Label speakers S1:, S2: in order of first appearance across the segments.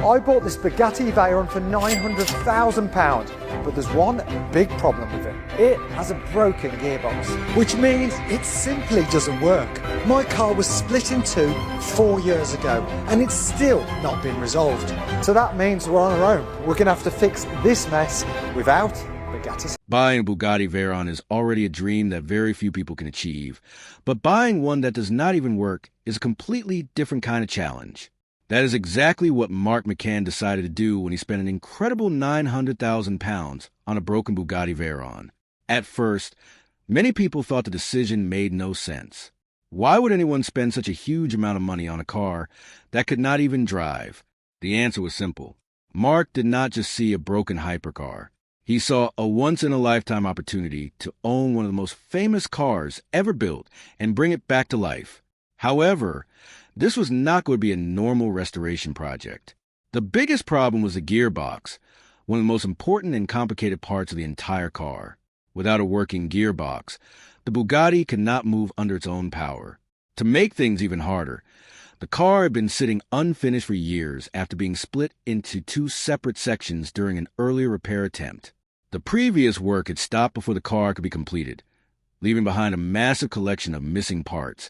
S1: I bought this Bugatti Veyron for £900,000, but there's one big problem with it. It has a broken gearbox, which means it simply doesn't work. My car was split in two 4 years ago, and it's still not been resolved. So that means we're on our own. We're going to have to fix this mess without Bugatti.
S2: Buying a Bugatti Veyron is already a dream that very few people can achieve, but buying one that does not even work is a completely different kind of challenge. That is exactly what Mark McCann decided to do when he spent an incredible £900,000 on a broken Bugatti Veyron. At first, many people thought the decision made no sense. Why would anyone spend such a huge amount of money on a car that could not even drive? The answer was simple. Mark did not just see a broken hypercar. He saw a once-in-a-lifetime opportunity to own one of the most famous cars ever built and bring it back to life. However, this was not going to be a normal restoration project. The biggest problem was the gearbox, one of the most important and complicated parts of the entire car. Without a working gearbox, the Bugatti could not move under its own power. To make things even harder, the car had been sitting unfinished for years after being split into two separate sections during an earlier repair attempt. The previous work had stopped before the car could be completed, leaving behind a massive collection of missing parts,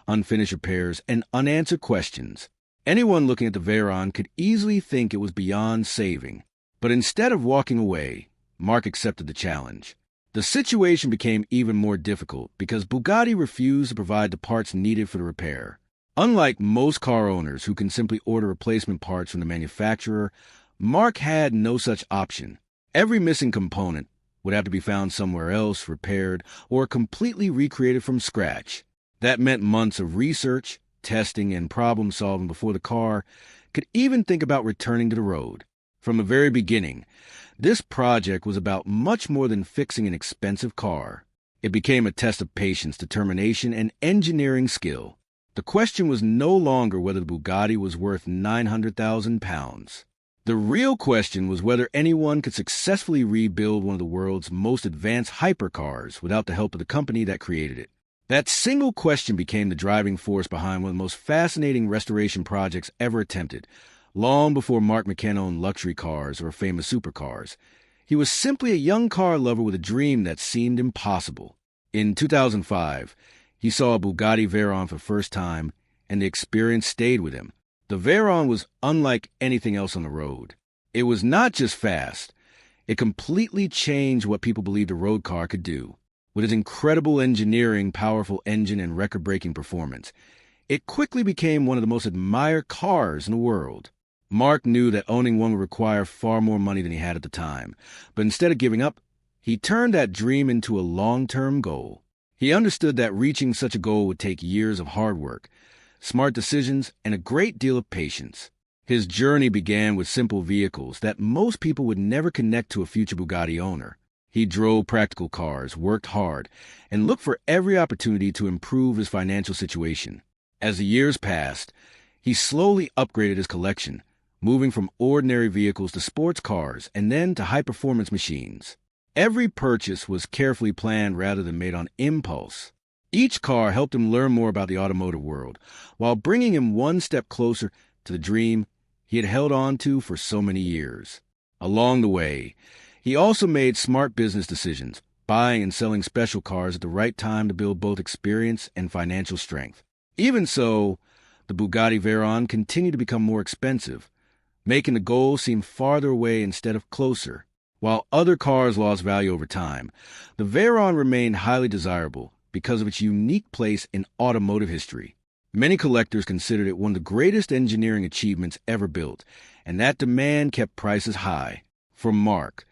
S2: unfinished repairs, and unanswered questions. Anyone looking at the Veyron could easily think it was beyond saving. But instead of walking away, Mark accepted the challenge. The situation became even more difficult because Bugatti refused to provide the parts needed for the repair. Unlike most car owners who can simply order replacement parts from the manufacturer, Mark had no such option. Every missing component would have to be found somewhere else, repaired, or completely recreated from scratch. That meant months of research, testing, and problem-solving before the car could even think about returning to the road. From the very beginning, this project was about much more than fixing an expensive car. It became a test of patience, determination, and engineering skill. The question was no longer whether the Bugatti was worth £900,000. The real question was whether anyone could successfully rebuild one of the world's most advanced hypercars without the help of the company that created it. That single question became the driving force behind one of the most fascinating restoration projects ever attempted. Long before Mark McCann owned luxury cars or famous supercars, he was simply a young car lover with a dream that seemed impossible. In 2005, he saw a Bugatti Veyron for the first time, and the experience stayed with him. The Veyron was unlike anything else on the road. It was not just fast. It completely changed what people believed a road car could do. With its incredible engineering, powerful engine, and record-breaking performance, it quickly became one of the most admired cars in the world. Mark knew that owning one would require far more money than he had at the time, but instead of giving up, he turned that dream into a long-term goal. He understood that reaching such a goal would take years of hard work, smart decisions, and a great deal of patience. His journey began with simple vehicles that most people would never connect to a future Bugatti owner. He drove practical cars, worked hard, and looked for every opportunity to improve his financial situation. As the years passed, he slowly upgraded his collection, moving from ordinary vehicles to sports cars and then to high-performance machines. Every purchase was carefully planned rather than made on impulse. Each car helped him learn more about the automotive world, while bringing him one step closer to the dream he had held on to for so many years. Along the way, he also made smart business decisions, buying and selling special cars at the right time to build both experience and financial strength. Even so, the Bugatti Veyron continued to become more expensive, making the goal seem farther away instead of closer. While other cars lost value over time, the Veyron remained highly desirable because of its unique place in automotive history. Many collectors considered it one of the greatest engineering achievements ever built, and that demand kept prices high. For Mark,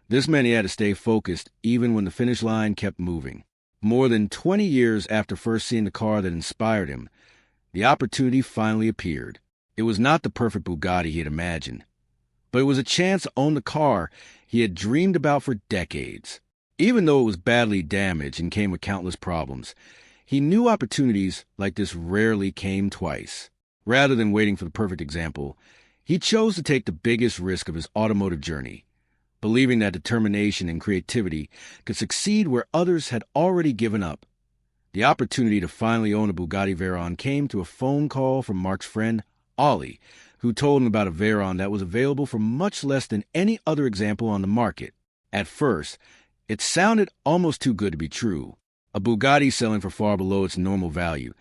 S2: this meant he had to stay focused even when the finish line kept moving. More than 20 years after first seeing the car that inspired him, the opportunity finally appeared. It was not the perfect Bugatti he had imagined, but it was a chance to own the car he had dreamed about for decades. Even though it was badly damaged and came with countless problems, he knew opportunities like this rarely came twice. Rather than waiting for the perfect example, he chose to take the biggest risk of his automotive journey, believing that determination and creativity could succeed where others had already given up. The opportunity to finally own a Bugatti Veyron came through a phone call from Mark's friend, Ollie, who told him about a Veyron that was available for much less than any other example on the market. At first, it sounded almost too good to be true. A Bugatti selling for far below its normal value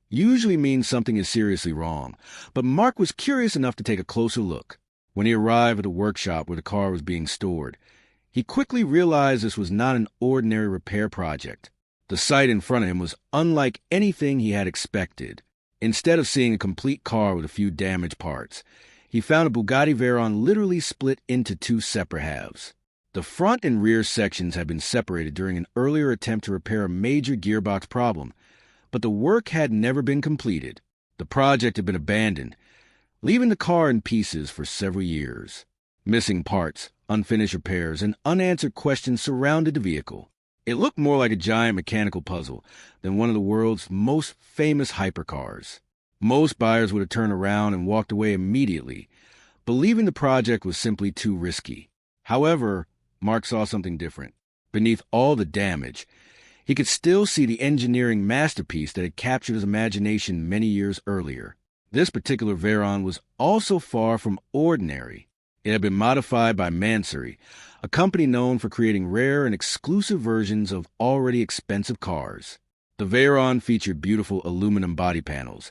S2: usually means something is seriously wrong, but Mark was curious enough to take a closer look. When he arrived at the workshop where the car was being stored, he quickly realized this was not an ordinary repair project. The sight in front of him was unlike anything he had expected. Instead of seeing a complete car with a few damaged parts, he found a Bugatti Veyron literally split into two separate halves. The front and rear sections had been separated during an earlier attempt to repair a major gearbox problem, but the work had never been completed. The project had been abandoned, leaving the car in pieces for several years. Missing parts, unfinished repairs, and unanswered questions surrounded the vehicle. It looked more like a giant mechanical puzzle than one of the world's most famous hypercars. Most buyers would have turned around and walked away immediately, believing the project was simply too risky. However, Mark saw something different. Beneath all the damage, he could still see the engineering masterpiece that had captured his imagination many years earlier. This particular Veyron was also far from ordinary. It had been modified by Mansory, a company known for creating rare and exclusive versions of already expensive cars. The Veyron featured beautiful aluminum body panels,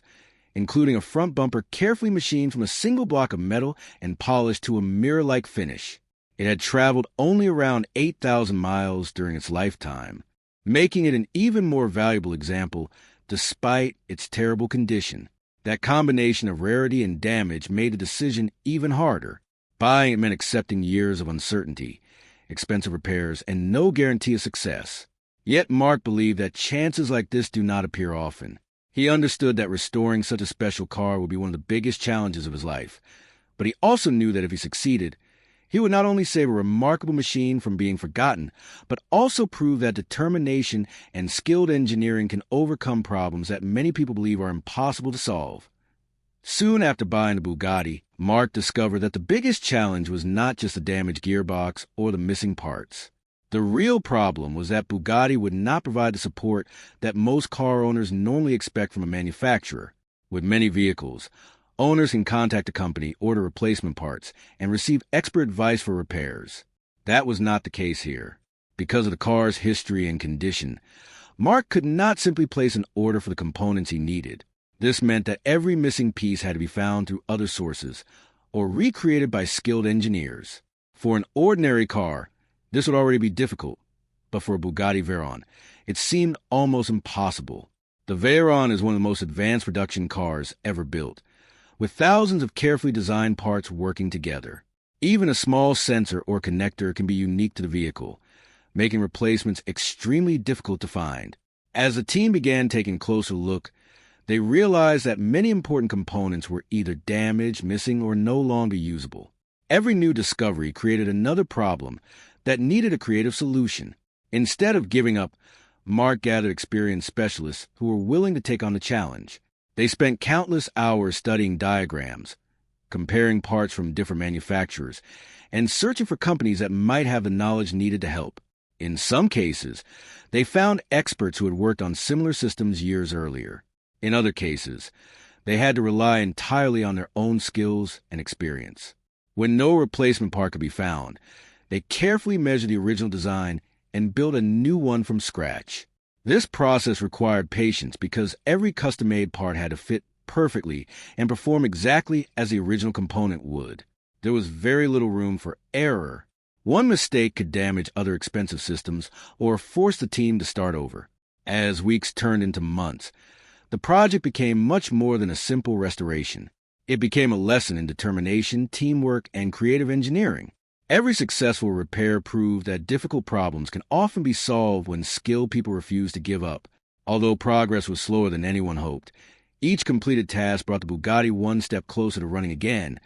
S2: including a front bumper carefully machined from a single block of metal and polished to a mirror-like finish. It had traveled only around 8,000 miles during its lifetime, making it an even more valuable example despite its terrible condition. That combination of rarity and damage made the decision even harder. Buying it meant accepting years of uncertainty, expensive repairs, and no guarantee of success. Yet Mark believed that chances like this do not appear often. He understood that restoring such a special car would be one of the biggest challenges of his life, but he also knew that if he succeeded, he would not only save a remarkable machine from being forgotten, but also prove that determination and skilled engineering can overcome problems that many people believe are impossible to solve. Soon after buying the Bugatti, Mark discovered that the biggest challenge was not just the damaged gearbox or the missing parts. The real problem was that Bugatti would not provide the support that most car owners normally expect from a manufacturer. With many vehicles, owners can contact a company, order replacement parts, and receive expert advice for repairs. That was not the case here. Because of the car's history and condition, Mark could not simply place an order for the components he needed. This meant that every missing piece had to be found through other sources, or recreated by skilled engineers. For an ordinary car, this would already be difficult, but for a Bugatti Veyron, it seemed almost impossible. The Veyron is one of the most advanced production cars ever built, with thousands of carefully designed parts working together. Even a small sensor or connector can be unique to the vehicle, making replacements extremely difficult to find. As the team began taking a closer look, they realized that many important components were either damaged, missing, or no longer usable. Every new discovery created another problem that needed a creative solution. Instead of giving up, Mark gathered experienced specialists who were willing to take on the challenge. They spent countless hours studying diagrams, comparing parts from different manufacturers, and searching for companies that might have the knowledge needed to help. In some cases, they found experts who had worked on similar systems years earlier. In other cases, they had to rely entirely on their own skills and experience. When no replacement part could be found, they carefully measured the original design and built a new one from scratch. This process required patience because every custom-made part had to fit perfectly and perform exactly as the original component would. There was very little room for error. One mistake could damage other expensive systems or force the team to start over. As weeks turned into months, the project became much more than a simple restoration. It became a lesson in determination, teamwork, and creative engineering. Every successful repair proved that difficult problems can often be solved when skilled people refuse to give up. Although progress was slower than anyone hoped, each completed task brought the Bugatti one step closer to running again,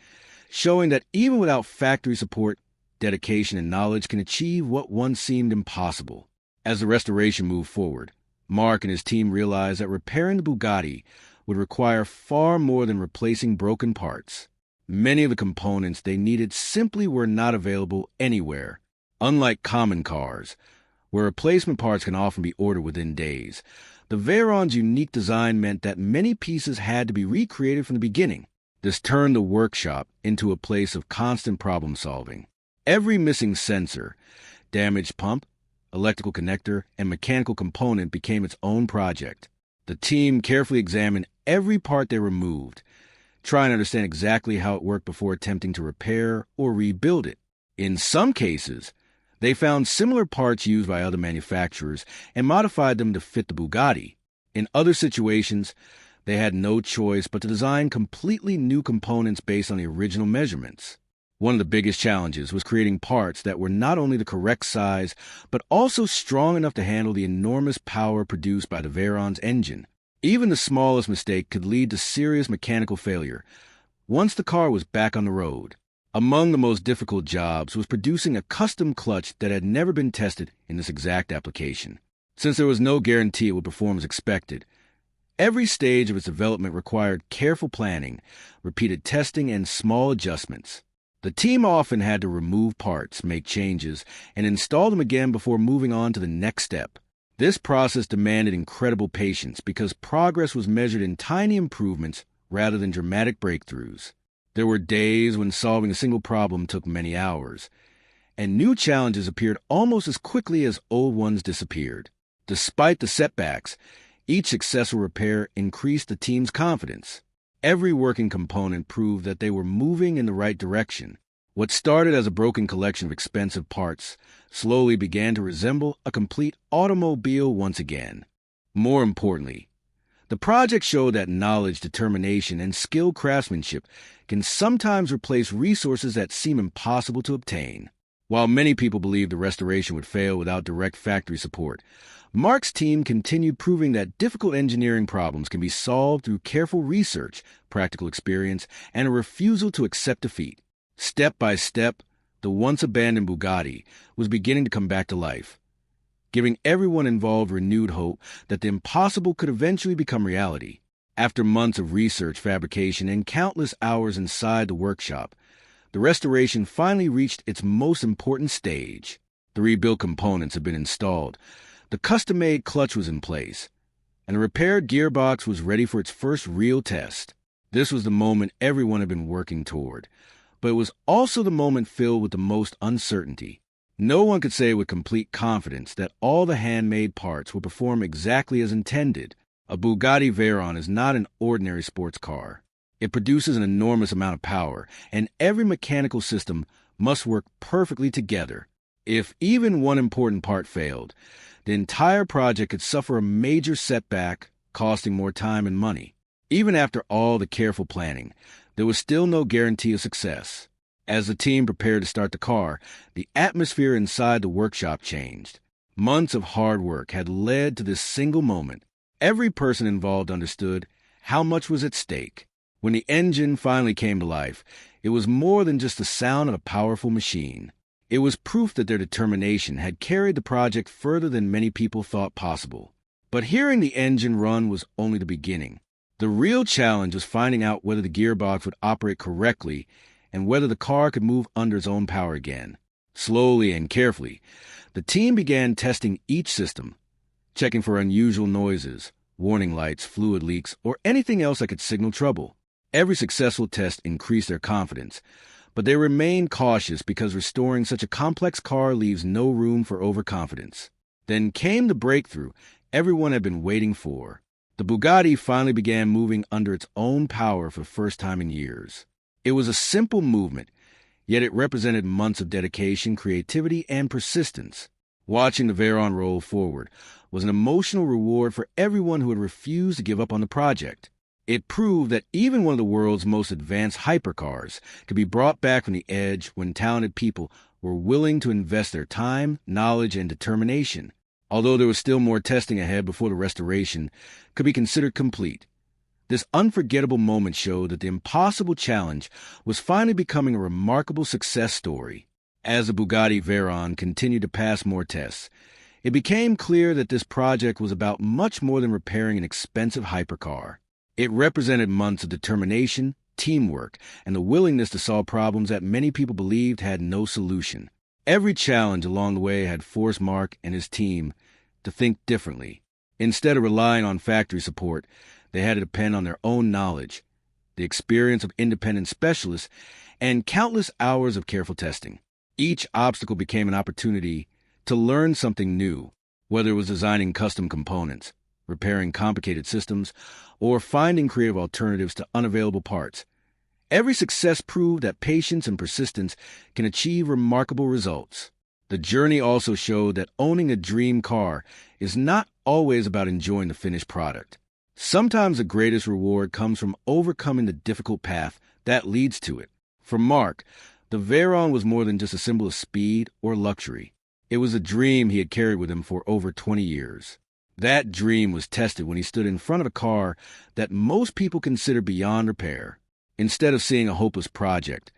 S2: showing that even without factory support, dedication and knowledge can achieve what once seemed impossible. As the restoration moved forward, Mark and his team realized that repairing the Bugatti would require far more than replacing broken parts. Many of the components they needed simply were not available anywhere. Unlike common cars, where replacement parts can often be ordered within days, the Veyron's unique design meant that many pieces had to be recreated from the beginning. This turned the workshop into a place of constant problem-solving. Every missing sensor, damaged pump, electrical connector, and mechanical component became its own project. The team carefully examined every part they removed, trying to understand exactly how it worked before attempting to repair or rebuild it. In some cases, they found similar parts used by other manufacturers and modified them to fit the Bugatti. In other situations, they had no choice but to design completely new components based on the original measurements. One of the biggest challenges was creating parts that were not only the correct size, but also strong enough to handle the enormous power produced by the Veyron's engine. Even the smallest mistake could lead to serious mechanical failure once the car was back on the road. Among the most difficult jobs was producing a custom clutch that had never been tested in this exact application. Since there was no guarantee it would perform as expected, every stage of its development required careful planning, repeated testing, and small adjustments. The team often had to remove parts, make changes, and install them again before moving on to the next step. This process demanded incredible patience because progress was measured in tiny improvements rather than dramatic breakthroughs. There were days when solving a single problem took many hours, and new challenges appeared almost as quickly as old ones disappeared. Despite the setbacks, each successful repair increased the team's confidence. Every working component proved that they were moving in the right direction. What started as a broken collection of expensive parts slowly began to resemble a complete automobile once again. More importantly, the project showed that knowledge, determination, and skilled craftsmanship can sometimes replace resources that seem impossible to obtain. While many people believed the restoration would fail without direct factory support, Mark's team continued proving that difficult engineering problems can be solved through careful research, practical experience, and a refusal to accept defeat. Step by step, the once-abandoned Bugatti was beginning to come back to life, giving everyone involved renewed hope that the impossible could eventually become reality. After months of research, fabrication, and countless hours inside the workshop, the restoration finally reached its most important stage. The rebuilt components had been installed, the custom-made clutch was in place, and the repaired gearbox was ready for its first real test. This was the moment everyone had been working toward, but it was also the moment filled with the most uncertainty. No one could say with complete confidence that all the handmade parts would perform exactly as intended. A Bugatti Veyron is not an ordinary sports car. It produces an enormous amount of power, and every mechanical system must work perfectly together. If even one important part failed, the entire project could suffer a major setback, costing more time and money. Even after all the careful planning, there was still no guarantee of success. As the team prepared to start the car, the atmosphere inside the workshop changed. Months of hard work had led to this single moment. Every person involved understood how much was at stake. When the engine finally came to life, it was more than just the sound of a powerful machine. It was proof that their determination had carried the project further than many people thought possible. But hearing the engine run was only the beginning. The real challenge was finding out whether the gearbox would operate correctly and whether the car could move under its own power again. Slowly and carefully, the team began testing each system, checking for unusual noises, warning lights, fluid leaks, or anything else that could signal trouble. Every successful test increased their confidence, but they remained cautious because restoring such a complex car leaves no room for overconfidence. Then came the breakthrough everyone had been waiting for. The Bugatti finally began moving under its own power for the first time in years. It was a simple movement, yet it represented months of dedication, creativity, and persistence. Watching the Veyron roll forward was an emotional reward for everyone who had refused to give up on the project. It proved that even one of the world's most advanced hypercars could be brought back from the edge when talented people were willing to invest their time, knowledge, and determination. Although there was still more testing ahead before the restoration could be considered complete, this unforgettable moment showed that the impossible challenge was finally becoming a remarkable success story. As the Bugatti Veyron continued to pass more tests, it became clear that this project was about much more than repairing an expensive hypercar. It represented months of determination, teamwork, and the willingness to solve problems that many people believed had no solution. Every challenge along the way had forced Mark and his team to think differently. Instead of relying on factory support, they had to depend on their own knowledge, the experience of independent specialists, and countless hours of careful testing. Each obstacle became an opportunity to learn something new, whether it was designing custom components, repairing complicated systems, or finding creative alternatives to unavailable parts. Every success proved that patience and persistence can achieve remarkable results. The journey also showed that owning a dream car is not always about enjoying the finished product. Sometimes the greatest reward comes from overcoming the difficult path that leads to it. For Mark, the Veyron was more than just a symbol of speed or luxury. It was a dream he had carried with him for over 20 years. That dream was tested when he stood in front of a car that most people consider beyond repair. Instead of seeing a hopeless project,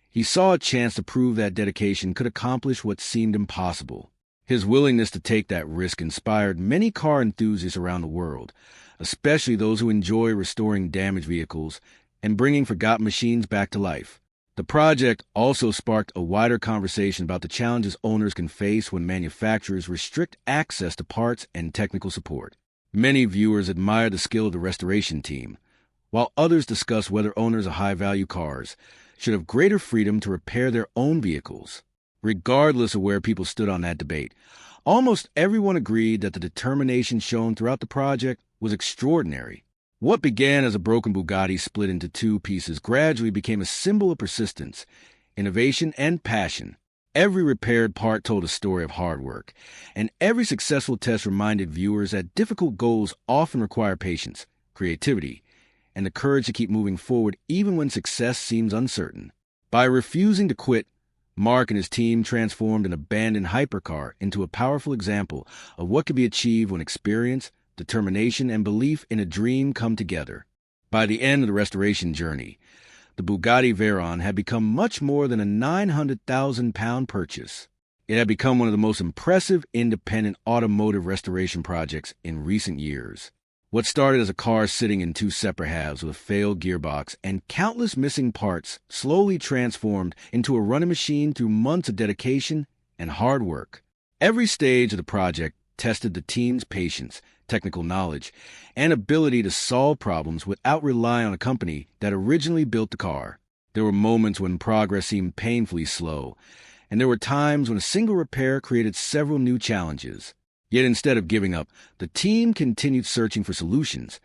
S2: he saw a chance to prove that dedication could accomplish what seemed impossible. His willingness to take that risk inspired many car enthusiasts around the world, especially those who enjoy restoring damaged vehicles and bringing forgotten machines back to life. The project also sparked a wider conversation about the challenges owners can face when manufacturers restrict access to parts and technical support. Many viewers admire the skill of the restoration team, while others discuss whether owners of high-value cars should have greater freedom to repair their own vehicles. Regardless of where people stood on that debate, almost everyone agreed that the determination shown throughout the project was extraordinary. What began as a broken Bugatti split into two pieces gradually became a symbol of persistence, innovation, and passion. Every repaired part told a story of hard work, and every successful test reminded viewers that difficult goals often require patience, creativity, and the courage to keep moving forward even when success seems uncertain. By refusing to quit, Mark and his team transformed an abandoned hypercar into a powerful example of what can be achieved when experience, determination, and belief in a dream come together. By the end of the restoration journey, the Bugatti Veyron had become much more than a 900,000-pound purchase. It had become one of the most impressive independent automotive restoration projects in recent years. What started as a car sitting in two separate halves with a failed gearbox and countless missing parts slowly transformed into a running machine through months of dedication and hard work. Every stage of the project tested the team's patience, technical knowledge, and ability to solve problems without relying on a company that originally built the car. There were moments when progress seemed painfully slow, and there were times when a single repair created several new challenges. Yet instead of giving up, the team continued searching for solutions,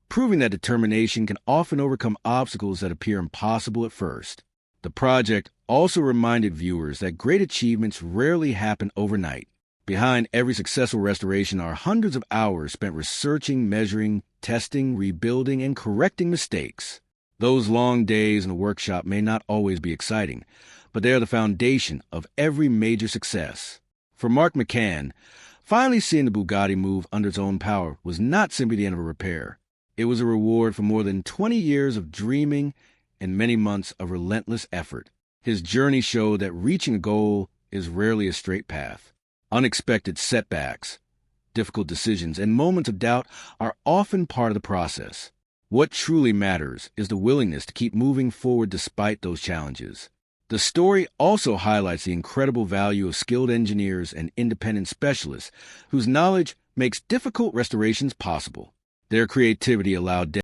S2: proving that determination can often overcome obstacles that appear impossible at first. The project also reminded viewers that great achievements rarely happen overnight. Behind every successful restoration are hundreds of hours spent researching, measuring, testing, rebuilding, and correcting mistakes. Those long days in the workshop may not always be exciting, but they are the foundation of every major success. For Mark McCann, finally seeing the Bugatti move under its own power was not simply the end of a repair. It was a reward for more than 20 years of dreaming and many months of relentless effort. His journey showed that reaching a goal is rarely a straight path. Unexpected setbacks, difficult decisions, and moments of doubt are often part of the process. What truly matters is the willingness to keep moving forward despite those challenges. The story also highlights the incredible value of skilled engineers and independent specialists whose knowledge makes difficult restorations possible. Their creativity allowed